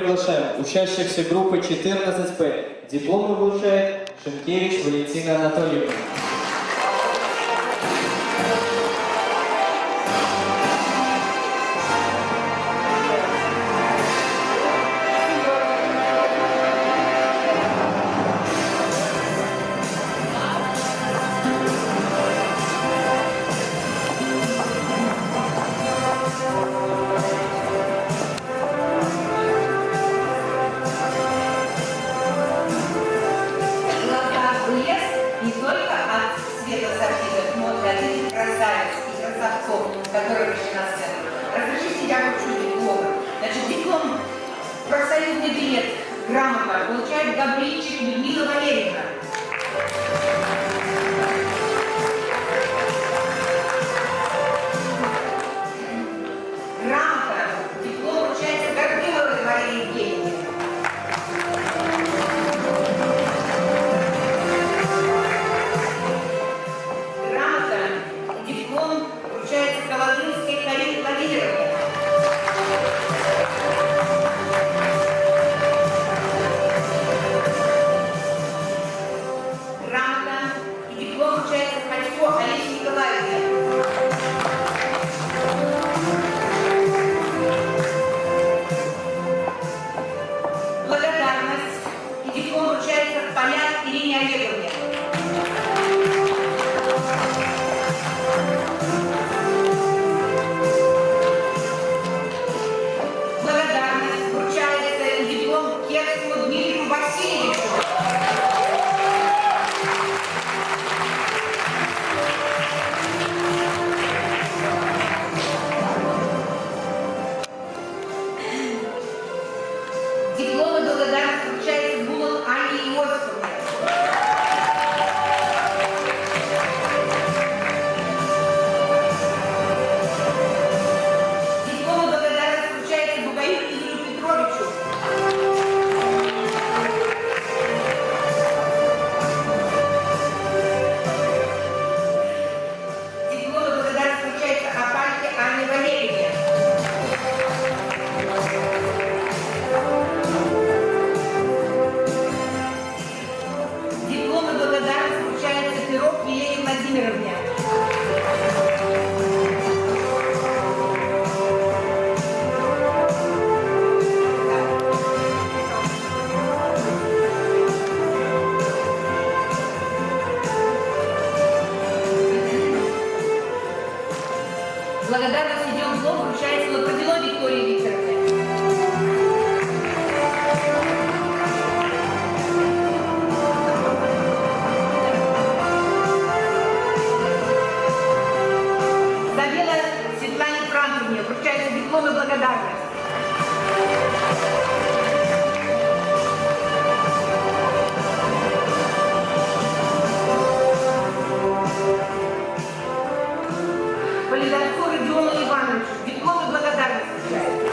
[SPEAKER 1] приглашаем учащихся группы 14П. Дипломы вручает Шенкевич Валентина Анатольевна.
[SPEAKER 3] Которые пришли на сцену. Разрешите, я вручу диплом. Значит, диплом, профсоюзный билет, грамота получает Гаврильчик Людмила Валерьевна. Грамота, диплом вручается Гордымовой Марии Евгеньевне. Диплом вручается Колодынской Карине Владимировне. Грамота и диплом вручается Ходько Олесе Николаевне. Благодарность и диплом вручается Поляк Ирине Олеговне. Благодарность вручается и диплом Керскому Дмитрию Васильевичу. Диплом и благодарность вручается Булан Анне Иосифовне. Диплом и благодарность вручается Бугаю Игорю Петровичу. Диплом и благодарность вручается Апальке Анне Валерьевне. Диплом и благодарность вручается Пирог Елене Владимировне. Благодарность и диплом вручается Лопатиной Виктории Викторовне. Забела Светлане Франковне вручается диплом и благодарность. Полидорцу Родиону Ивановичу диплом и благодарность вручается.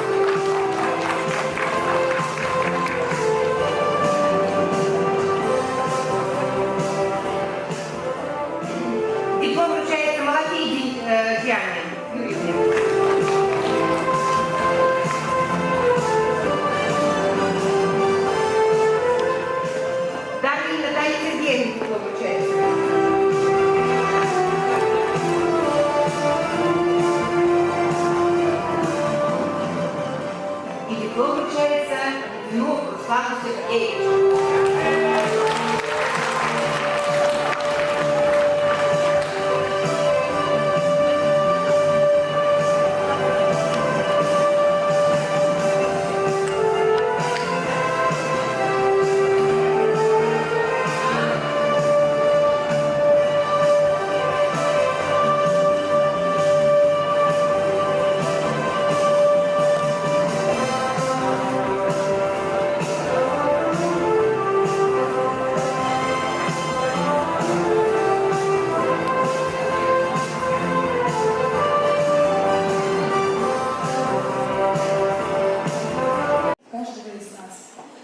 [SPEAKER 3] Диплом вручается Малафеи Диане Юрьевне. Дарье Наталье Сергеевне диплом вручается. И диплом вручается Винов Руслану Сергеевичу.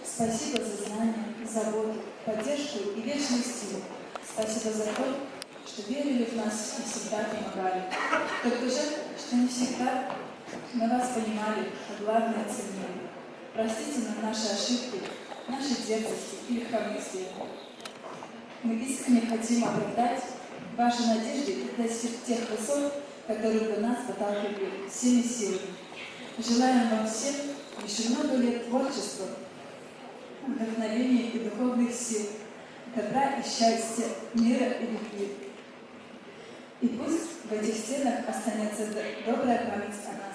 [SPEAKER 13] Спасибо за знания, заботу, поддержку и вечную силу. Спасибо за то, что верили в нас и всегда помогали. Только жаль, что не всегда мы вас понимали, а главное ценили. Простите нам наши ошибки, наши дерзости и легкомыслие. Мы искренне хотим оправдать ваши надежды и достичь тех высот, которые бы нас подталкивали всеми силами. Желаем вам всем еще много лет творчества, вдохновения и духовных сил, добра и счастья, мира и любви. И пусть в этих стенах останется добрая память о нас.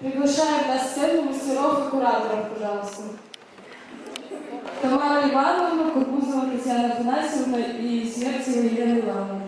[SPEAKER 2] Приглашаем на сцену мастеров и кураторов, пожалуйста. Тамара Ивановна, Курбузова Татьяна Афанасьевна и Смертьева Елена Ивановна.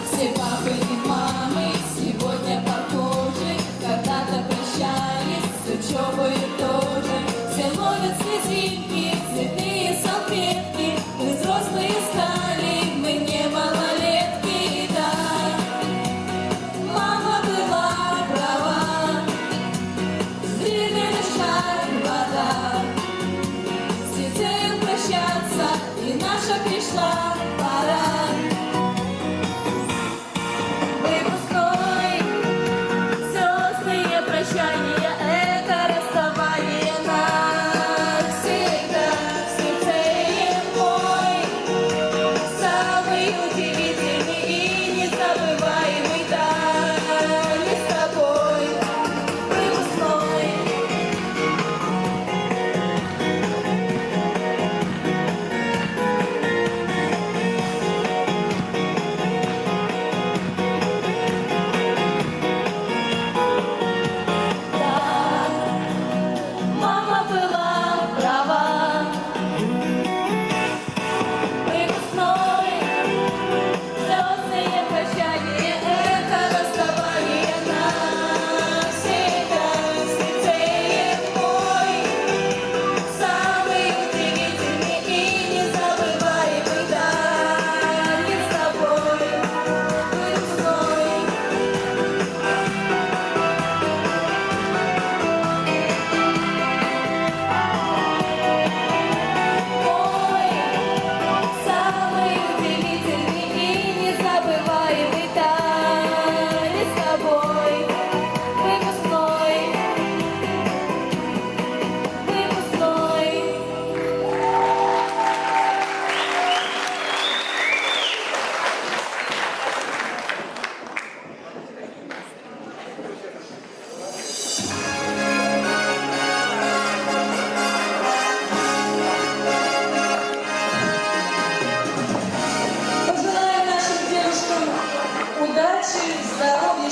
[SPEAKER 9] Все папы и мамы сегодня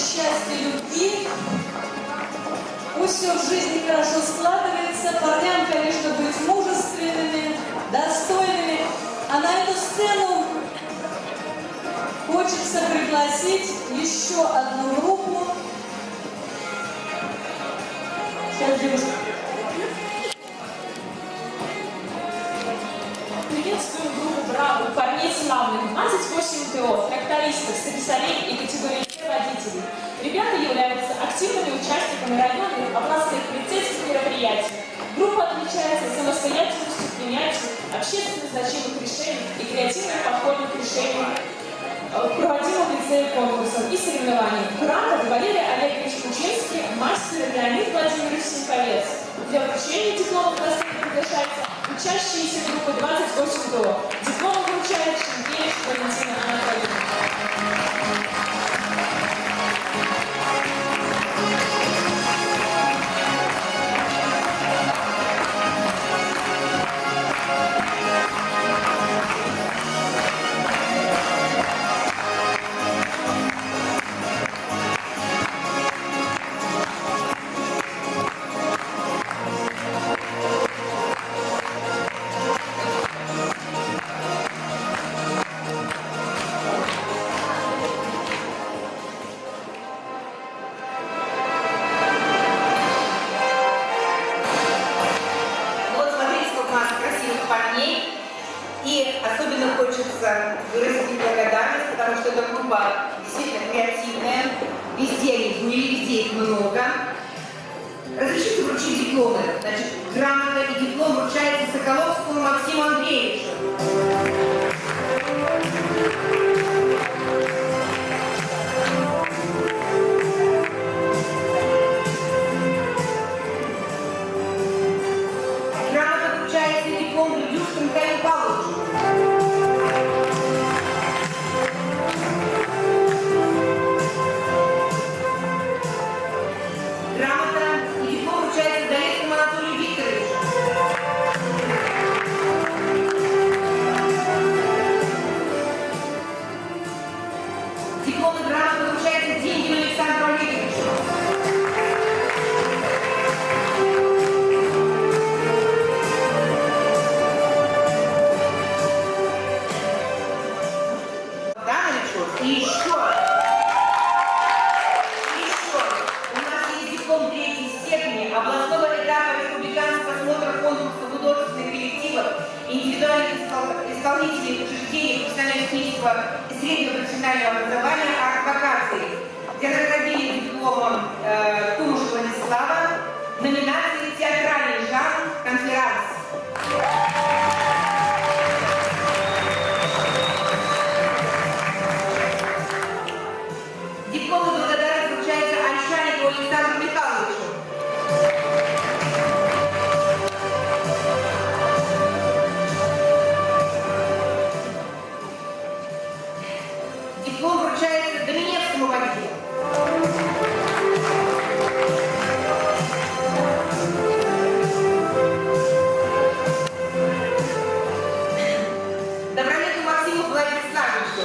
[SPEAKER 14] счастья, любви. Пусть все в жизни хорошо складывается. Парням, конечно, быть мужественными, достойными. А на эту сцену хочется пригласить еще одну группу. Сейчас, девушка.
[SPEAKER 2] Приветствуем группу «Браво», парней славных, 28 ТО, трактористов, слесарей и категории С водителей. Ребята являются активными участниками районных областных полицейских мероприятий. Группа отличается самостоятельностью в принятии общественно значимых решений и креативным подходом к решению проводимых в лицее конкурсов и соревнований. Куратор Валерий Олегович Кучинский, мастер Леонид Владимирович Синковец. Для вручения дипломов на сцену приглашается учащиеся группы 28 ТО. Диплом вручает Шенкевич Валентина Анатольевна.
[SPEAKER 3] И особенно хочется выразить благодарность, потому что эта группа действительно креативная, везде они были, везде их много. Разрешите вручить дипломы. Значит, грамота и диплом вручается Соколовскому Максиму Андреевичу. Грамота вручается и диплом Людюшку Михаилу Павловичу. Грамота и диплом вручается Долецкому Анатолию Викторовичу. Диплом и грамота вручается Деньгину Александру Олеговичу. И еще, у нас есть диплом третьей степени областного этапа республиканского осмотра конкурса художественных коллективов, индивидуальных исполнителей учреждений профессионально-технического и среднего профессионального образования арт-вокации, где наградили дипломом Тумушева Владислава в номинации «Театральный жанр конферанс». Диплом и благодарность вручается Ольшаникову Александру Михайловичу. Диплом вручается Доминевскому водителю. Добронету Максиму Владиславовичу.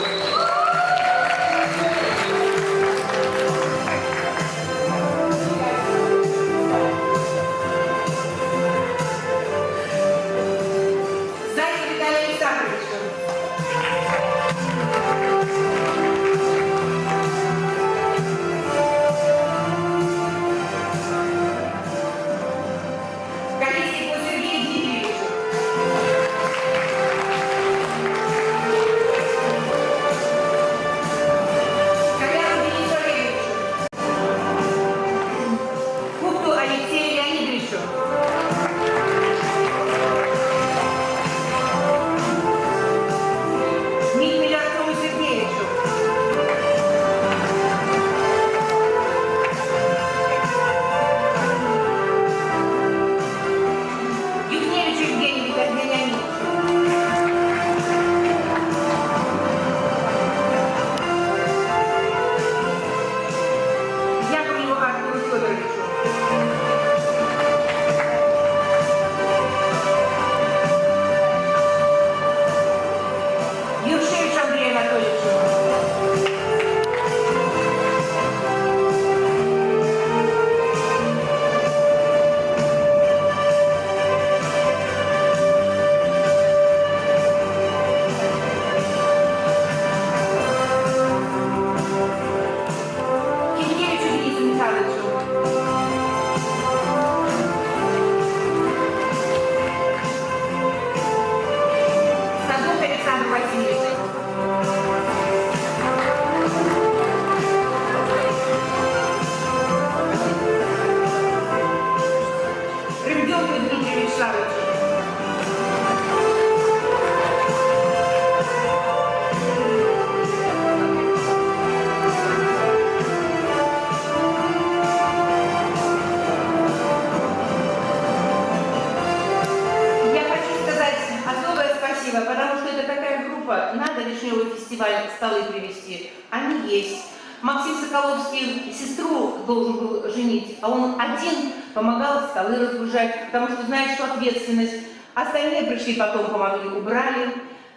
[SPEAKER 3] столы привезти. Они есть. Максим Соколовский сестру должен был женить, а он один помогал столы разгружать, потому что знает, что ответственность. Остальные пришли потом, помогли, убрали.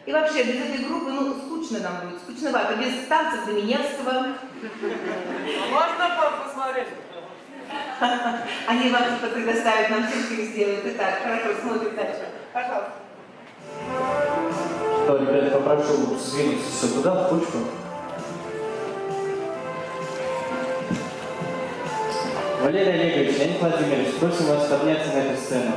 [SPEAKER 3] И вообще, без этой группы, ну, скучно нам будет, скучновато. Без танцев Доминевского.
[SPEAKER 15] Можно посмотреть?
[SPEAKER 3] Они вам что-то предоставят, нам сюрприз сделают. Итак, хорошо, смотрим дальше. Пожалуйста.
[SPEAKER 1] Что, ребят, попрошу сдвинуться все туда, в кучку. Валерий Олегович, Леонид Владимирович, просим вас подняться на эту сцену.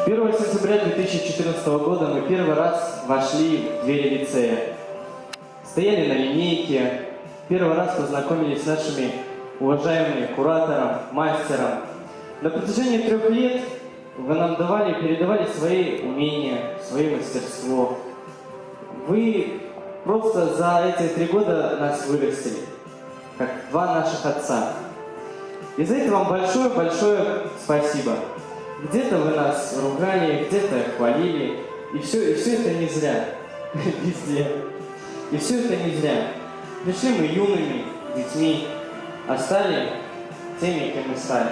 [SPEAKER 1] 1 сентября 2014 года мы первый раз вошли в двери лицея. Стояли на линейке, первый раз познакомились с нашими уважаемыми куратором, мастером. На протяжении 3 лет вы нам передавали свои умения, свое мастерство. Вы просто за эти 3 года нас вырастили, как 2 наших отца. И за это вам большое-большое спасибо. Где-то вы нас ругали, где-то хвалили, и все это не зря, везде. И все это не зря. Пришли мы юными детьми, а стали теми, кем мы стали.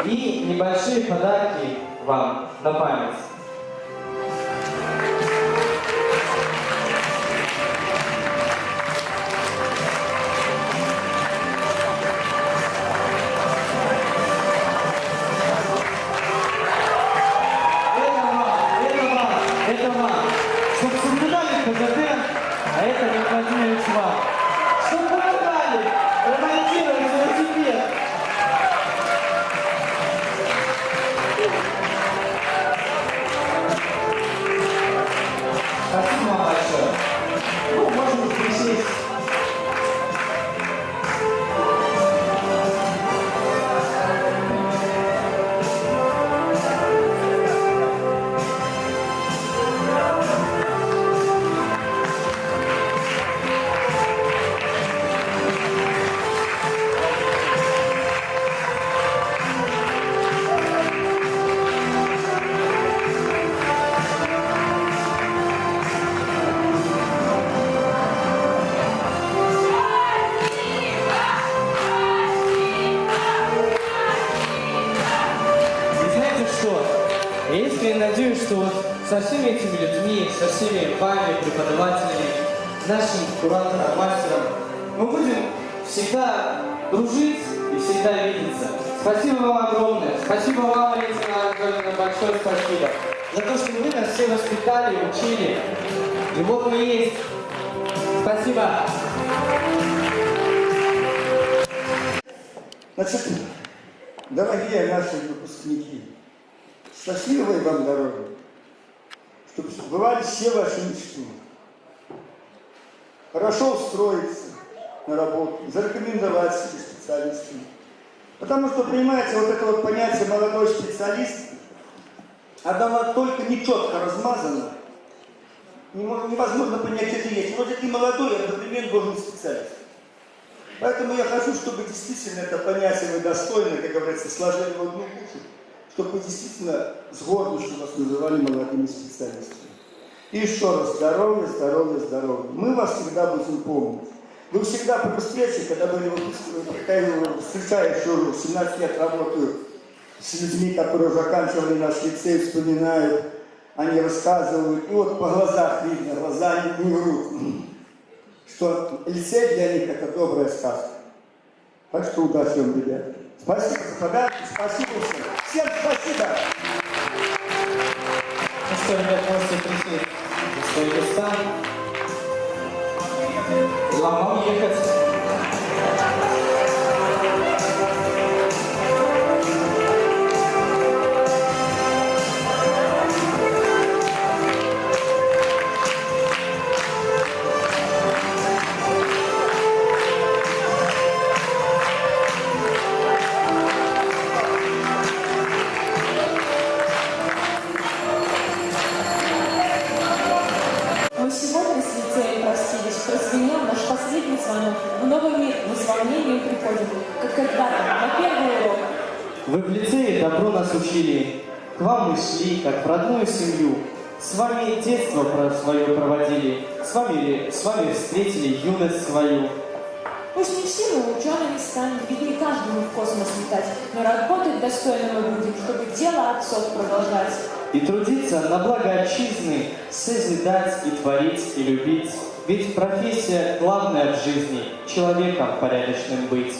[SPEAKER 1] И небольшие подарки вам на память. Это вам, чтобы соблюдали ПДД, а это Леонид Владимирович вам. Чтобы помогали ремонтировать велосипед. Спасибо вам большое. Ну, можем присесть. Я искренне надеюсь, что вот со всеми этими людьми, со всеми вами, преподавателями, нашим куратором, мастером, мы будем всегда дружить и всегда видеться. Спасибо вам огромное. Спасибо вам, Валентина Анатольевна, большое спасибо за то, что вы нас все воспитали, учили. И вот мы есть. Спасибо.
[SPEAKER 8] Значит, дорогие наши выпускники, счастливой вам дороги, чтобы сбывались все ваши мечты. Хорошо устроиться на работу, зарекомендовать себе специалистами. Потому что, понимаете, вот это вот понятие «молодой специалист», оно только нечетко размазано. Невозможно понять, это есть. Вроде ты молодой, одновременно должен быть специалист. Поэтому я хочу, чтобы действительно это понятие вы достойно, как говорится, сложили в одну кучу, чтобы вы действительно с гордостью вас называли молодыми специалистами. И еще раз, здоровья, здоровья, здоровья. Мы вас всегда будем помнить. Вы всегда при успехе, когда были встречаешь уже 17 лет работаю с людьми, которые уже оканчивали наш лицей, вспоминают, они рассказывают, и вот по глазах видно, глаза не врут, что лицей для них это добрая сказка. Так что удачи вам, ребята. Спасибо за подарки, спасибо всем. Всем спасибо.
[SPEAKER 1] Ну что, ребят, можете присесть на свои места. Вам ехать.
[SPEAKER 2] приходим, как когда-то, на первый урок.
[SPEAKER 1] Вы в лицее добро нас учили, к вам мы шли, как в родную семью. С вами детство свое проводили, с вами встретили юность свою.
[SPEAKER 2] Пусть не все мы учеными станем, ведь не каждому в космос летать, но работать достойно мы будем, чтобы дело отцов продолжать.
[SPEAKER 1] И трудиться на благо отчизны, созидать и творить и любить. Ведь профессия главная в жизни, человеком порядочным быть.